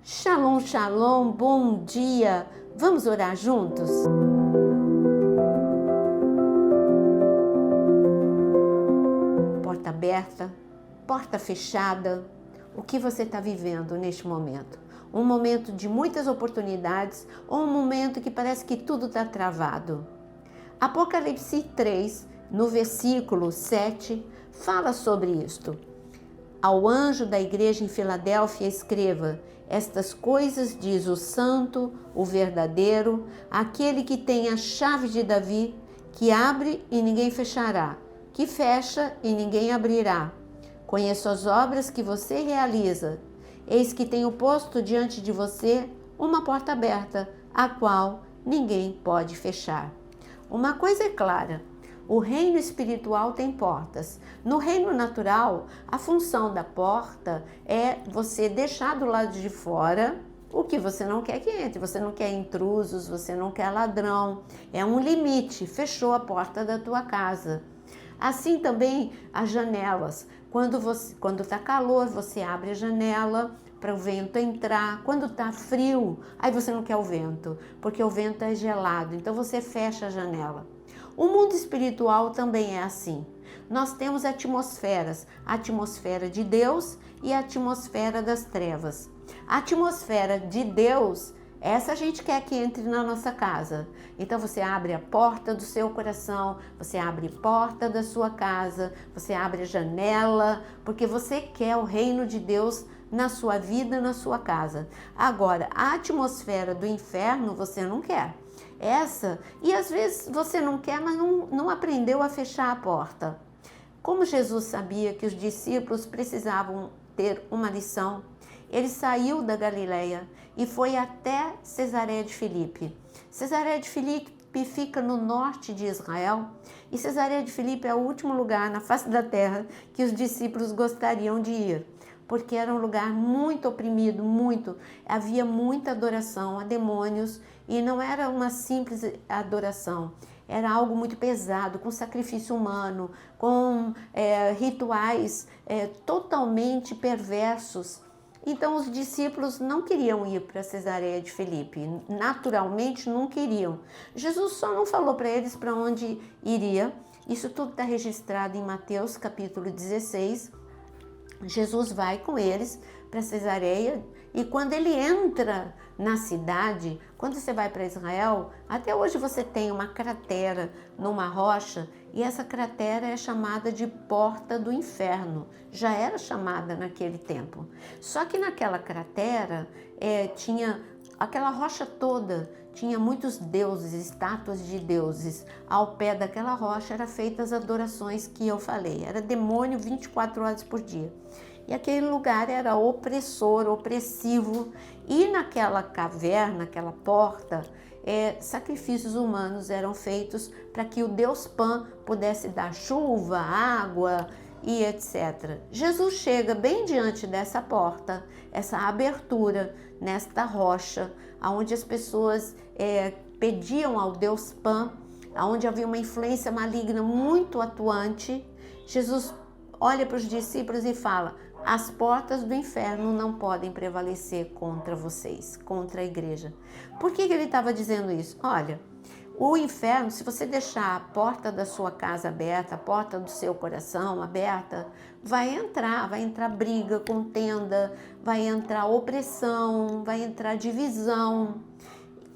Shalom, shalom, bom dia! Vamos orar juntos? Porta aberta, porta fechada, o que você está vivendo neste momento? Um momento de muitas oportunidades ou um momento que parece que tudo está travado? Apocalipse 3, no versículo 7, fala sobre isto. Ao anjo da igreja em Filadélfia escreva: estas coisas diz o santo, o verdadeiro, aquele que tem a chave de Davi, que abre e ninguém fechará, que fecha e ninguém abrirá. Conheço as obras que você realiza. Eis que tenho posto diante de você uma porta aberta, a qual ninguém pode fechar. Uma coisa é clara: o reino espiritual tem portas. No reino natural, a função da porta é você deixar do lado de fora o que você não quer que entre. Você não quer intrusos, você não quer ladrão. É um limite, fechou a porta da tua casa. Assim também as janelas. Quando está calor, você abre a janela para o vento entrar. Quando está frio, aí você não quer o vento, porque o vento é gelado. Então você fecha a janela. O mundo espiritual também é assim. Nós temos atmosferas, a atmosfera de Deus e a atmosfera das trevas. A atmosfera de Deus, essa a gente quer que entre na nossa casa. Então você abre a porta do seu coração, você abre a porta da sua casa, você abre a janela, porque você quer o reino de Deus na sua vida, na sua casa. Agora, a atmosfera do inferno você não quer. E às vezes você não quer, mas não aprendeu a fechar a porta. Como Jesus sabia que os discípulos precisavam ter uma lição, ele saiu da Galileia e foi até Cesareia de Filipe. Cesareia de Filipe fica no norte de Israel e Cesareia de Filipe é o último lugar na face da terra que os discípulos gostariam de ir, porque era um lugar muito oprimido, havia muita adoração a demônios e não era uma simples adoração, era algo muito pesado, com sacrifício humano, com rituais totalmente perversos. Então os discípulos não queriam ir para Cesareia de Filipe, naturalmente não queriam. Jesus só não falou para eles para onde iria. Isso tudo está registrado em Mateus capítulo 16. Jesus vai com eles para Cesareia e quando ele entra na cidade, quando você vai para Israel, até hoje você tem uma cratera numa rocha e essa cratera é chamada de Porta do Inferno, já era chamada naquele tempo. Só que naquela cratera tinha aquela rocha toda, tinha muitos deuses, estátuas de deuses. Ao pé daquela rocha eram feitas as adorações que eu falei, era demônio 24 horas por dia. E aquele lugar era opressor, opressivo. E naquela caverna, aquela porta, sacrifícios humanos eram feitos para que o Deus Pan pudesse dar chuva, água e etc. Jesus chega bem diante dessa porta, essa abertura nesta rocha, onde as pessoas pediam ao Deus Pan, onde havia uma influência maligna muito atuante. Jesus olha para os discípulos e fala: as portas do inferno não podem prevalecer contra vocês, contra a igreja. Por que ele estava dizendo isso? Olha, o inferno, se você deixar a porta da sua casa aberta, a porta do seu coração aberta, vai entrar briga, contenda, vai entrar opressão, vai entrar divisão.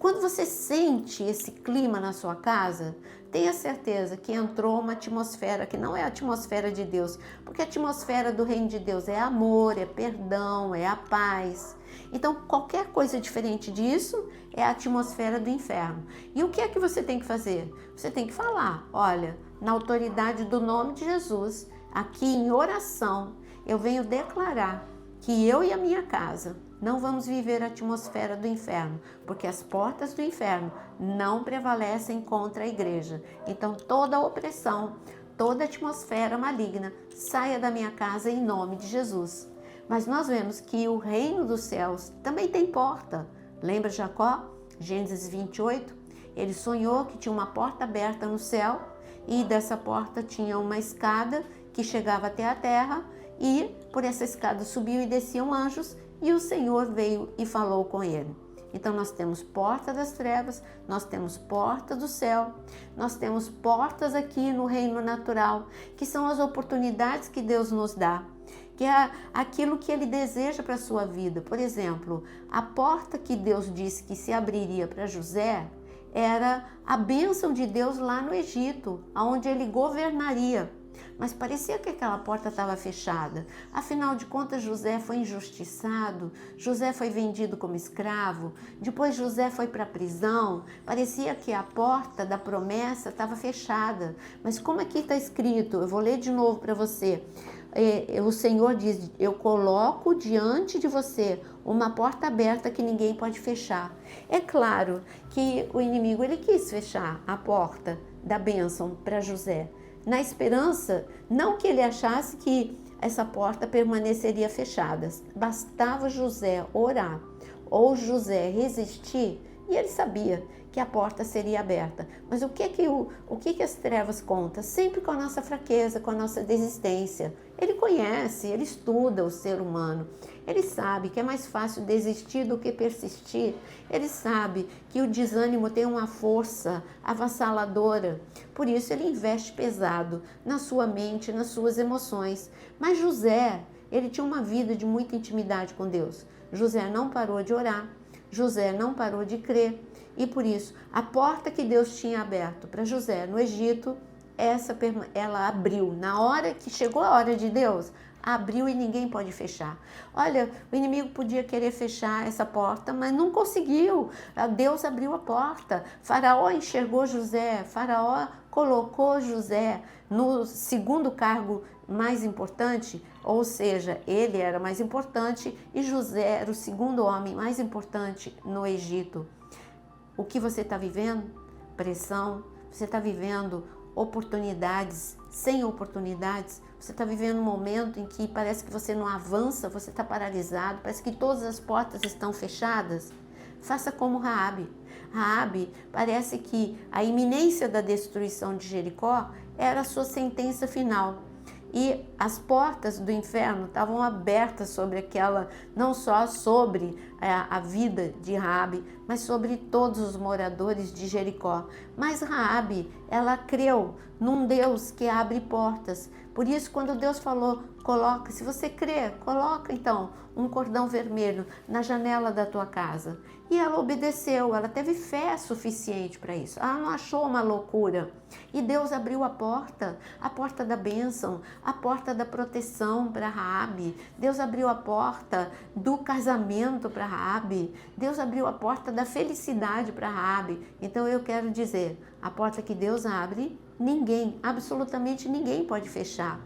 Quando você sente esse clima na sua casa, tenha certeza que entrou uma atmosfera que não é a atmosfera de Deus, porque a atmosfera do reino de Deus é amor, é perdão, é a paz. Então, qualquer coisa diferente disso é a atmosfera do inferno. E o que é que você tem que fazer? Você tem que falar: olha, na autoridade do nome de Jesus, aqui em oração, eu venho declarar que eu e a minha casa não vamos viver a atmosfera do inferno, porque as portas do inferno não prevalecem contra a igreja. Então toda opressão, toda atmosfera maligna saia da minha casa em nome de Jesus. Mas nós vemos que o reino dos céus também tem porta. Lembra Jacó? Gênesis 28? Ele sonhou que tinha uma porta aberta no céu e dessa porta tinha uma escada que chegava até a terra e por essa escada subiam e desciam anjos e o Senhor veio e falou com ele. Então nós temos porta das trevas, nós temos porta do céu, nós temos portas aqui no reino natural, que são as oportunidades que Deus nos dá, que é aquilo que Ele deseja para a sua vida. Por exemplo, a porta que Deus disse que se abriria para José era a bênção de Deus lá no Egito, onde ele governaria. Mas parecia que aquela porta estava fechada. Afinal de contas, José foi injustiçado, José foi vendido como escravo, depois José foi para a prisão. Parecia que a porta da promessa estava fechada. Mas como aqui está escrito, eu vou ler de novo para você. O Senhor diz, eu coloco diante de você uma porta aberta que ninguém pode fechar. É claro que o inimigo ele quis fechar a porta da bênção para José, na esperança, não que ele achasse que essa porta permaneceria fechada. Bastava José orar ou José resistir e ele sabia que a porta seria aberta. Mas o que as trevas contam? Sempre com a nossa fraqueza, com a nossa desistência. Ele conhece, ele estuda o ser humano. Ele sabe que é mais fácil desistir do que persistir. Ele sabe que o desânimo tem uma força avassaladora. Por isso ele investe pesado na sua mente, nas suas emoções. Mas José, ele tinha uma vida de muita intimidade com Deus. José não parou de orar. José não parou de crer. E por isso, a porta que Deus tinha aberto para José no Egito, ela abriu. Na hora que chegou a hora de Deus, abriu e ninguém pode fechar. Olha, o inimigo podia querer fechar essa porta, mas não conseguiu. Deus abriu a porta. Faraó enxergou José. Faraó colocou José no segundo cargo mais importante, ou seja, ele era mais importante e José era o segundo homem mais importante no Egito. O que você está vivendo? Pressão. Você está vivendo oportunidades, sem oportunidades. Você está vivendo um momento em que parece que você não avança, você está paralisado, parece que todas as portas estão fechadas. Faça como Raabe. Raabe, parece que a iminência da destruição de Jericó era a sua sentença final. E as portas do inferno estavam abertas sobre aquela, não só sobre a vida de Raabe, mas sobre todos os moradores de Jericó. Mas Raabe, ela creu num Deus que abre portas. Por isso, quando Deus falou, coloca, se você crê, coloca então um cordão vermelho na janela da tua casa. E ela obedeceu, ela teve fé suficiente para isso. Ela não achou uma loucura. E Deus abriu a porta da bênção, a porta da proteção para Raabe. Deus abriu a porta do casamento para Raabe. Deus abriu a porta da felicidade para Raabe. Então eu quero dizer, a porta que Deus abre, ninguém, absolutamente ninguém pode fechar.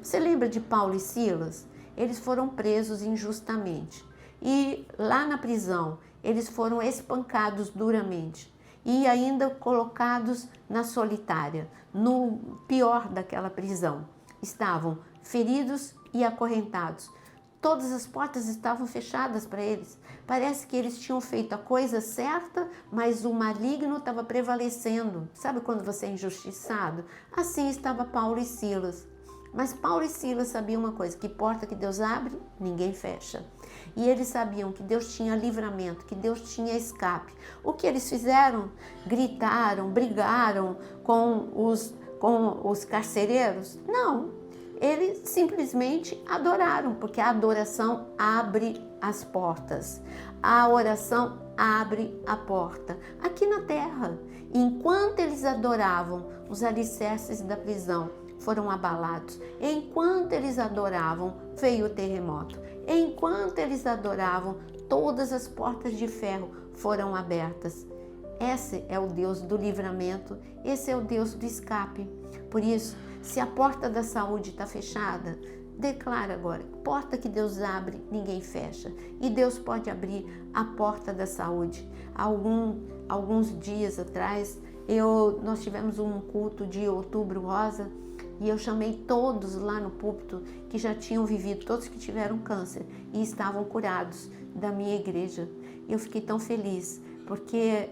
Você lembra de Paulo e Silas? Eles foram presos injustamente. E lá na prisão, eles foram espancados duramente e ainda colocados na solitária, no pior daquela prisão. Estavam feridos e acorrentados. Todas as portas estavam fechadas para eles. Parece que eles tinham feito a coisa certa, mas o maligno estava prevalecendo. Sabe quando você é injustiçado? Assim estava Paulo e Silas. Mas Paulo e Silas sabiam uma coisa, que porta que Deus abre, ninguém fecha. E eles sabiam que Deus tinha livramento, que Deus tinha escape. O que eles fizeram? Gritaram, brigaram com os carcereiros? Não, eles simplesmente adoraram, porque a adoração abre as portas. A oração abre a porta. Aqui na terra, enquanto eles adoravam, os alicerces da prisão foram abalados. Enquanto eles adoravam, veio o terremoto. Enquanto eles adoravam, todas as portas de ferro foram abertas. Esse é o Deus do livramento, esse é o Deus do escape. Por isso, se a porta da saúde está fechada, declara agora, porta que Deus abre, ninguém fecha. E Deus pode abrir a porta da saúde. Alguns dias atrás, nós tivemos um culto de Outubro Rosa, e eu chamei todos lá no púlpito que já tinham vivido, todos que tiveram câncer e estavam curados da minha igreja. Eu fiquei tão feliz, porque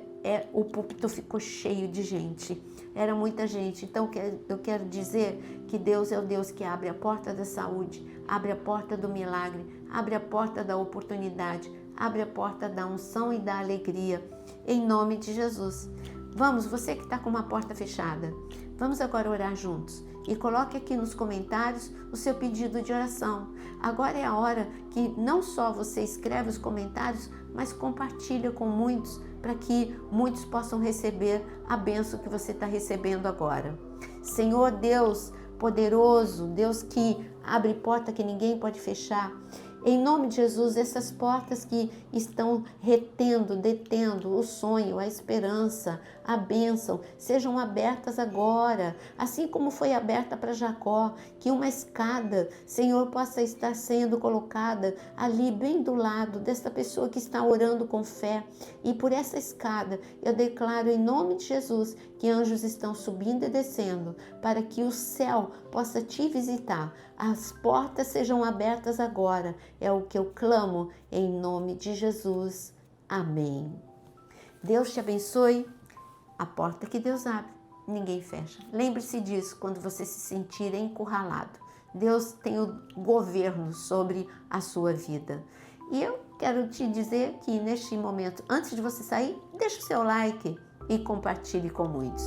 o púlpito ficou cheio de gente, era muita gente. Então eu quero dizer que Deus é o Deus que abre a porta da saúde, abre a porta do milagre, abre a porta da oportunidade, abre a porta da unção e da alegria, em nome de Jesus. Vamos, você que está com uma porta fechada, vamos agora orar juntos. E coloque aqui nos comentários o seu pedido de oração. Agora é a hora que não só você escreve os comentários, mas compartilha com muitos, para que muitos possam receber a bênção que você está recebendo agora. Senhor Deus poderoso, Deus que abre porta que ninguém pode fechar, em nome de Jesus, essas portas que estão retendo, detendo o sonho, a esperança, a bênção, sejam abertas agora, assim como foi aberta para Jacó, que uma escada, Senhor, possa estar sendo colocada ali bem do lado desta pessoa que está orando com fé. E por essa escada, eu declaro em nome de Jesus que anjos estão subindo e descendo para que o céu possa te visitar. As portas sejam abertas agora. É o que eu clamo em nome de Jesus. Amém. Deus te abençoe. A porta que Deus abre, ninguém fecha. Lembre-se disso quando você se sentir encurralado. Deus tem o governo sobre a sua vida. E eu quero te dizer que neste momento, antes de você sair, deixe o seu like e compartilhe com muitos.